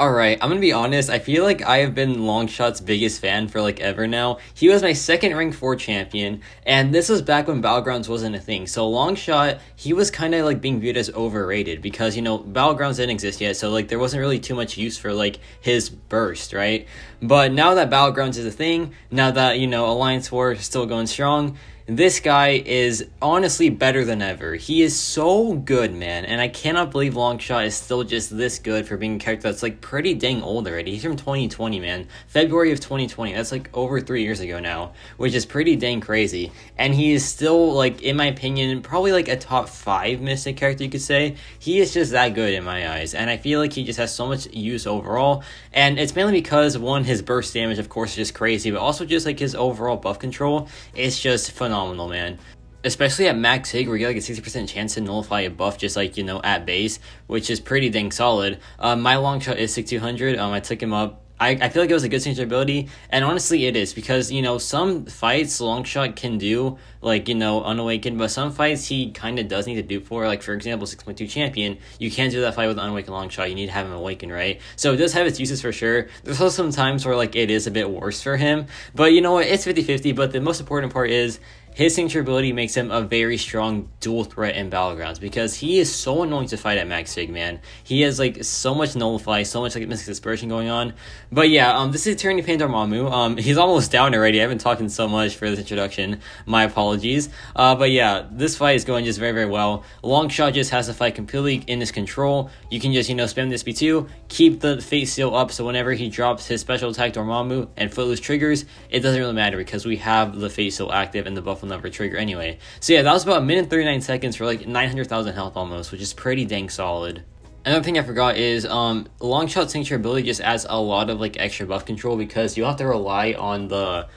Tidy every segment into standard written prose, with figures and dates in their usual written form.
Alright, I'm gonna be honest, I feel like I have been Longshot's biggest fan for like ever now. He was my second rank 4 champion, and this was back when Battlegrounds wasn't a thing. So Longshot, he was kind of like being viewed as overrated because, Battlegrounds didn't exist yet, so like there wasn't really too much use for like his burst, right? But now that Battlegrounds is a thing, now that, Alliance War is still going strong, this guy is honestly better than ever. He is so good, man, and I cannot believe Longshot is still just this good for being a character that's like pretty dang old already. He's from 2020, man. February of 2020. That's like over 3 years ago now, which is pretty dang crazy. And he is still, like, in my opinion, probably like a top 5 Mystic character, you could say. He is just that good in my eyes, and I feel like he just has so much use overall, and it's mainly because, one, his burst damage, of course, is just crazy, but also just like his overall buff control is just phenomenal, man. Especially at max hig, where you get like a 60% chance to nullify a buff just like, at base, which is pretty dang solid. My Longshot is 6200. I took him up. I feel like it was a good signature ability, and honestly it is, because, some fights Longshot can do, like, Unawakened, but some fights he kind of does need to do for, like, for example, 6.2 champion, you can't do that fight with Unawakened Longshot, you need to have him awaken, right? So it does have its uses for sure. There's also some times where, like, it is a bit worse for him, but you know what, it's 50-50, but the most important part is, his signature ability makes him a very strong dual threat in Battlegrounds, because he is so annoying to fight at max sig, man. He has like so much nullify, so much like mystic dispersion going on. But yeah, this is Tyranny Pain Dormammu. He's almost down already. I haven't talked so much for this introduction. My apologies. But yeah, this fight is going just very, very well. Longshot just has the fight completely in his control. You can just, spam this B2, keep the Fate Seal up, so whenever he drops his special attack Dormammu and Footloose triggers, it doesn't really matter because we have the Fate Seal active and the buff will never trigger anyway. So yeah, that was about a minute 39 seconds for like 900,000 health almost, which is pretty dang solid. Another thing I forgot is Longshot's signature ability just adds a lot of like extra buff control, because you have to rely on the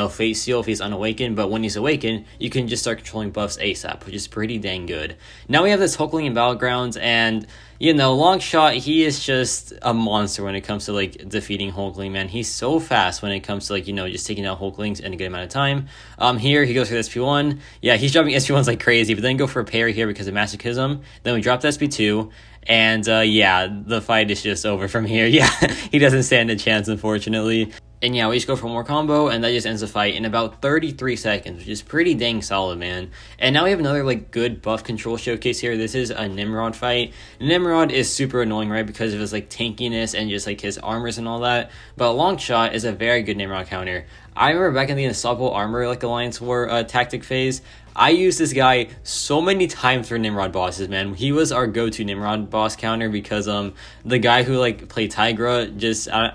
Fate Seal if he's unawakened, but when he's awakened, you can just start controlling buffs ASAP, which is pretty dang good. Now we have this Hulkling in Battlegrounds, and Longshot, he is just a monster when it comes to like defeating Hulkling, man. He's so fast when it comes to like, just taking out Hulklings in a good amount of time. Here he goes for the SP1. Yeah, he's dropping SP1s like crazy, but then go for a parry here because of Masochism. Then we drop the SP2. And yeah, the fight is just over from here. Yeah, he doesn't stand a chance, unfortunately. And yeah, we just go for more combo, and that just ends the fight in about 33 seconds, which is pretty dang solid, man. And now we have another like good buff control showcase here. This is a Nimrod fight. Nimrod is super annoying, right, because of his like tankiness and just like his armors and all that. But Longshot is a very good Nimrod counter. I remember back in the Unstoppable Armor like Alliance War tactic phase, I used this guy so many times for Nimrod bosses, man. He was our go-to Nimrod boss counter because the guy who like played Tigra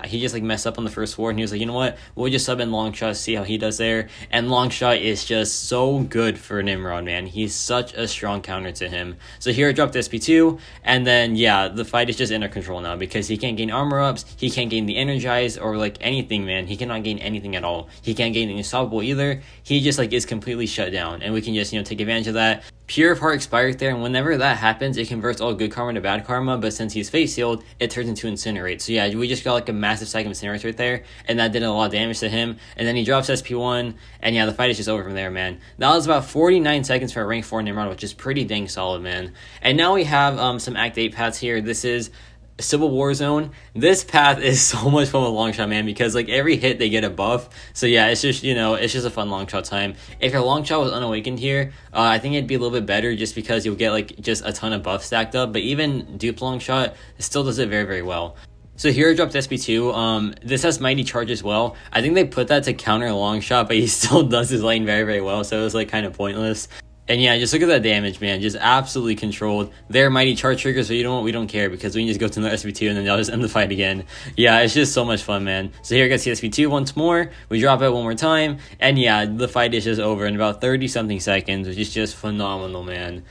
he just like messed up on the first war, and he was like, you know what, we'll just sub in Longshot, see how he does there. And Longshot is just so good for Nimrod, man. He's such a strong counter to him. So here I dropped SP2, and then yeah, the fight is just in our control now because he can't gain armor ups, he can't gain the energize or like anything, man. He cannot gain anything at all. He can't gain the unstoppable either. He just like is completely shut down, and we can just take advantage of that. Pure of Heart expired there, and whenever that happens, it converts all good karma to bad karma, but since he's Fate Sealed, it turns into Incinerate. So yeah, we just got like a massive stack of Incinerate right there, and that did a lot of damage to him. And then he drops SP1, and yeah, the fight is just over from there, man. That was about 49 seconds for a rank 4 Nimrod, which is pretty dang solid, man. And now we have some Act 8 paths here. This is Civil War Zone. This path is so much fun with Longshot, man, because like every hit they get a buff. So yeah, it's just it's just a fun Longshot time. If your Longshot was unawakened here, I think it'd be a little bit better just because you'll get like just a ton of buffs stacked up. But even dupe Longshot still does it very, very well. So here I dropped SP2. This has Mighty Charge as well. I think they put that to counter Longshot, but he still does his lane very, very well. So it was like kind of pointless. And yeah, just look at that damage, man. Just absolutely controlled. They're Mighty Charge triggers, but you know what? We don't care because we can just go to another SP2 and then they'll just end the fight again. Yeah, it's just so much fun, man. So here I got SP2 once more. We drop it one more time. And yeah, the fight is just over in about 30-something seconds, which is just phenomenal, man.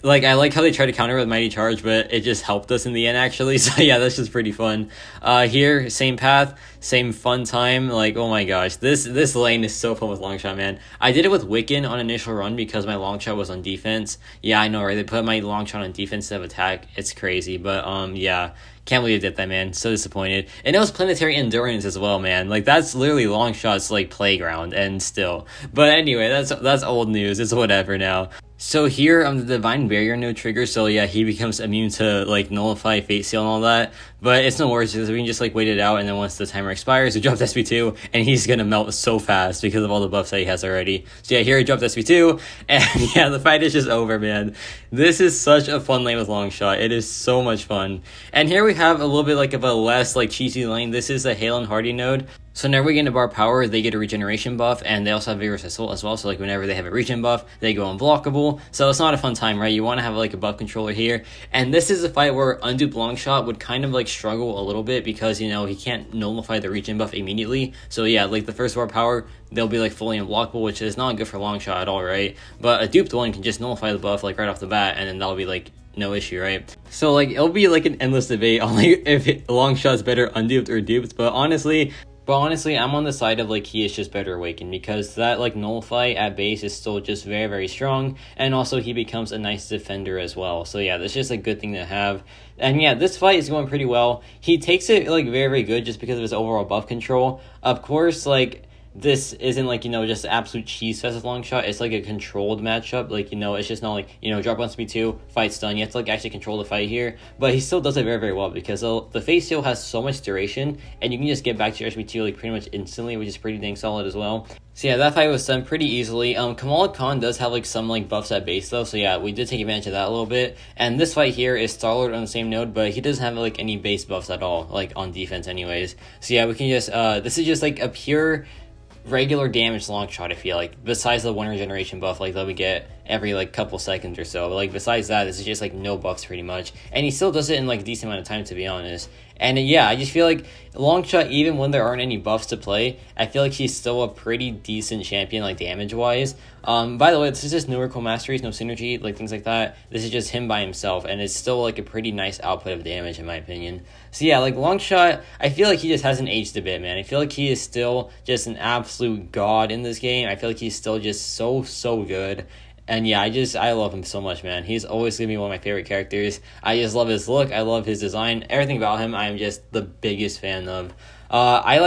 Like, I like how they try to counter with Mighty Charge, but it just helped us in the end, actually. So yeah, that's just pretty fun. Here, same path, same fun time. Like, oh my gosh, this lane is so fun with Longshot, man. I did it with Wiccan on initial run because my Longshot was on defense. Yeah, I know, right? They put my Longshot on defense instead of attack. It's crazy, but yeah. Can't believe I did that, man. So disappointed. And it was Planetary Endurance as well, man. Like, that's literally Longshot's, like, playground, and still. But anyway, that's old news. It's whatever now. So here the divine barrier node trigger, so yeah, he becomes immune to like nullify, fate seal, and all that. But it's no worries because we can just like wait it out, and then once the timer expires, we drop SP2, and he's gonna melt so fast because of all the buffs that he has already. So yeah, here he dropped SP2, and yeah, the fight is just over, man. This is such a fun lane with Longshot. It is so much fun. And here we have a little bit like of a less like cheesy lane. This is a Hale and Hardy node. So whenever we get into bar power, they get a regeneration buff, and they also have vigorous assault as well. So like whenever they have a regen buff, they go unblockable. So it's not a fun time, right? You want to have like a buff controller here. And this is a fight where unduped Longshot would kind of like struggle a little bit because, you know, he can't nullify the regen buff immediately. So yeah, like the first bar power, they'll be like fully unblockable, which is not good for Longshot at all, right? But a duped one can just nullify the buff like right off the bat, and then that'll be like no issue, right? So like it'll be like an endless debate on like if Longshot's better unduped or duped, but honestly, I'm on the side of like he is just better awakened because that like nullify at base is still just very, very strong, and also he becomes a nice defender as well. So yeah, that's just a good thing to have. And yeah, this fight is going pretty well. He takes it like very, very good just because of his overall buff control. Of course, like this isn't like, you know, just absolute cheese fest with Longshot. It's like a controlled matchup. Like, you know, it's just not like, you know, drop on speed 2, fight's done. You have to like actually control the fight here. But he still does it very, very well because the face seal has so much duration, and you can just get back to your speed 2 like pretty much instantly, which is pretty dang solid as well. So yeah, that fight was done pretty easily. Kamala Khan does have like some like buffs at base though, so yeah, we did take advantage of that a little bit. And this fight here is Star-Lord on the same node, but he doesn't have like any base buffs at all, like on defense anyways. So yeah, we can just this is just like a pure regular damage Longshot, I feel like, besides the one regeneration buff like that we get every like couple seconds or so. But like besides that, this is just like no buffs pretty much, and he still does it in like a decent amount of time, to be honest. And yeah, I just feel like Longshot, even when there aren't any buffs to play, I feel like he's still a pretty decent champion, like damage wise. By the way, this is just no recall masteries, no synergy, like things like that. This is just him by himself, and it's still like a pretty nice output of damage in my opinion. So yeah, like Longshot, I feel like he just hasn't aged a bit, man. I feel like he is still just an absolute god in this game. I feel like he's still just so good. And yeah, I love him so much, man. He's always gonna be one of my favorite characters. I just love his look. I love his design. Everything about him, I am just the biggest fan of. I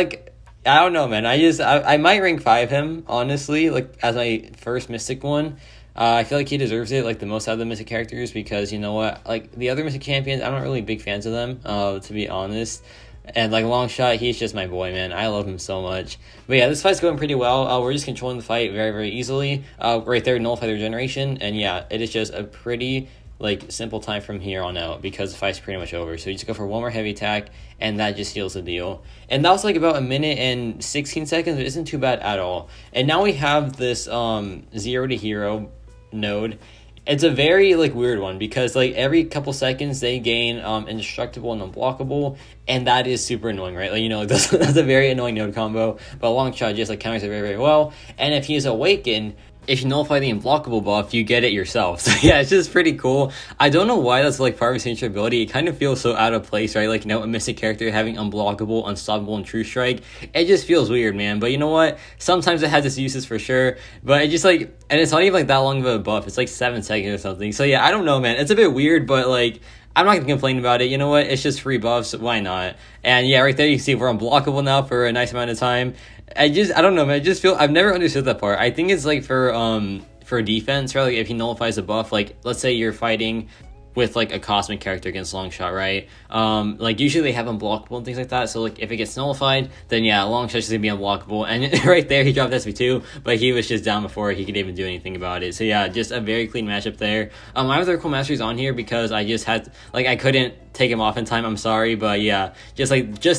don't know, man. I might rank 5 him, honestly, like as my first Mystic one. I feel like he deserves it, like the most out of the Mystic characters, because you know what, like the other Mystic champions, I'm not really big fans of them, to be honest. And like Longshot, he's just my boy, man. I love him so much. But yeah, this fight's going pretty well. We're just controlling the fight very, very easily. Right there, nullify the regeneration. And yeah, it is just a pretty like simple time from here on out because the fight's pretty much over. So you just go for one more heavy attack, and that just seals the deal. And that was like about a minute and 16 seconds. It isn't too bad at all. And now we have this 0 to hero node. It's a very like weird one because like every couple seconds they gain indestructible and unblockable, and that is super annoying, right? Like, you know, like that's a very annoying node combo, but Longshot just like counters it very, very well. And if he is awakened, if you nullify the unblockable buff, you get it yourself. So yeah, it's just pretty cool. I don't know why that's like part of his signature ability. It kind of feels so out of place, right? Like, you know, a Mystic character having unblockable, unstoppable, and true strike. It just feels weird, man. But you know what? Sometimes it has its uses for sure. But it just like, and it's not even like that long of a buff. It's like 7 seconds or something. So yeah, I don't know, man. It's a bit weird, but like, I'm not gonna complain about it. You know what? It's just free buffs. Why not? And yeah, right there you can see we're unblockable now for a nice amount of time. I don't know, man. I just feel I've never understood that part. I think it's like for defense, right? Like if he nullifies a buff, like let's say you're fighting with like a cosmic character against Longshot, right? Like usually they have unblockable and things like that. So like if it gets nullified, then yeah, Longshot's just gonna be unblockable. And right there he dropped SP2, but he was just down before he could even do anything about it. So yeah, just a very clean matchup there. I have the Recall Masteries on here because I just had like I couldn't take him off in time. I'm sorry, but yeah, just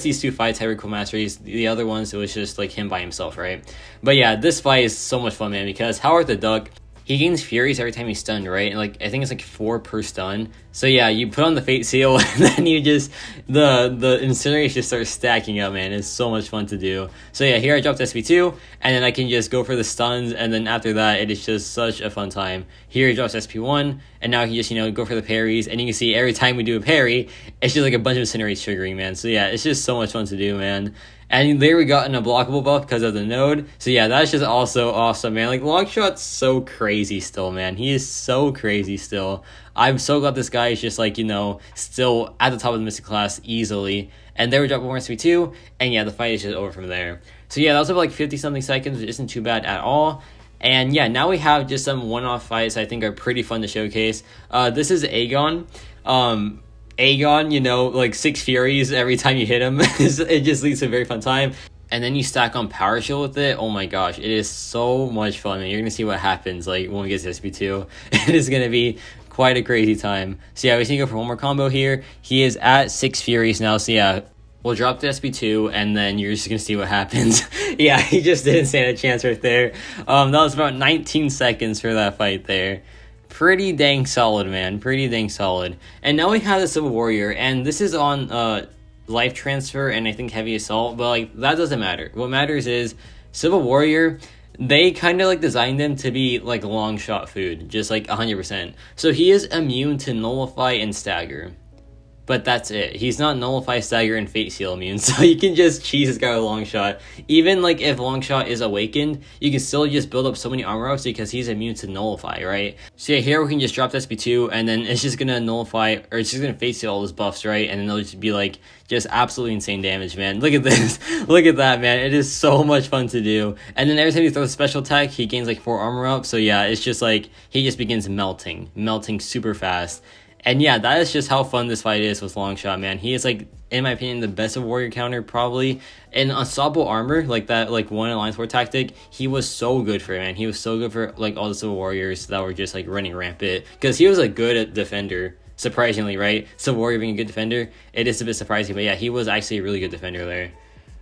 these 2 fights had Recall Masteries. The other ones it was just like him by himself, right? But yeah, this fight is so much fun, man, because Howard the Duck, he gains Furies every time he's stunned, right? And like I think it's like 4 per stun. So yeah, you put on the Fate Seal, and then you just the incineration just starts stacking up, man. It's so much fun to do. So yeah, here I dropped SP2, and then I can just go for the stuns, and then after that, it is just such a fun time. Here he drops SP1, and now he just, you know, go for the parries, and you can see every time we do a parry, it's just like a bunch of incinerates triggering, man. So yeah, it's just so much fun to do, man. And there we got an unblockable buff because of the node. So yeah, that's just also awesome, man. Like Longshot's so crazy still, man. He is so crazy still. I'm so glad this guy is just like, you know, still at the top of the Mystic class easily. And there we drop 1 SP2, and yeah, the fight is just over from there. So yeah, that was about like 50 something seconds, which isn't too bad at all. And yeah, now we have just some one-off fights I think are pretty fun to showcase. This is Aegon. Aegon, you know, like 6 Furies every time you hit him. It just leads to a very fun time. And then you stack on Power Shield with it. Oh my gosh, it is so much fun, man. You're going to see what happens like when we get to SP2. It is going to be quite a crazy time. So yeah, we can go for one more combo here. He is at 6 Furies now, so yeah. We'll drop the SP2, and then you're just going to see what happens. Yeah, he just didn't stand a chance right there. That was about 19 seconds for that fight there. Pretty dang solid, man. Pretty dang solid. And now we have the Civil Warrior, and this is on Life Transfer and I think Heavy Assault, but like that doesn't matter. What matters is Civil Warrior, they kind of like designed them to be like long shot food, just like 100%. So he is immune to Nullify and Stagger. But that's it. He's not Nullify, Stagger, and Fate Seal immune, so you can just cheese this guy with Longshot. Even like if Longshot is awakened, you can still just build up so many armor ups because he's immune to Nullify, right? So yeah, here we can just drop the SP2, and then it's just gonna Nullify, or it's just gonna Fate Seal all his buffs, right? And then they'll just be like, just absolutely insane damage, man. Look at this. Look at that, man. It is so much fun to do. And then every time you throw a special attack, he gains like 4 armor up, so yeah, it's just like, he just begins melting super fast. And yeah, that is just how fun this fight is with Longshot, man. He is like, in my opinion, the best of Warrior counter probably. And Unstoppable Armor, like that, like one Alliance War tactic, he was so good for it, man. He was so good for like all the Civil Warriors that were just like running rampant. Because he was a good defender, surprisingly, right? Civil Warrior being a good defender, it is a bit surprising. But yeah, he was actually a really good defender there.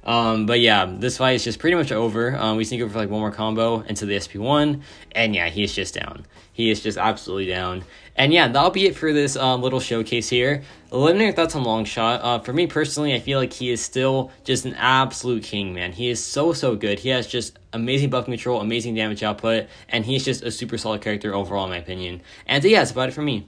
But yeah, this fight is just pretty much over. We sneak over for like one more combo into the SP1, and yeah, he is just down. He is just absolutely down. And yeah, that'll be it for this little showcase here. Let me know your thoughts on Longshot. For me personally, I feel like he is still just an absolute king, man. He is so good. He has just amazing buff control, amazing damage output, and he's just a super solid character overall in my opinion. And yeah, that's about it for me.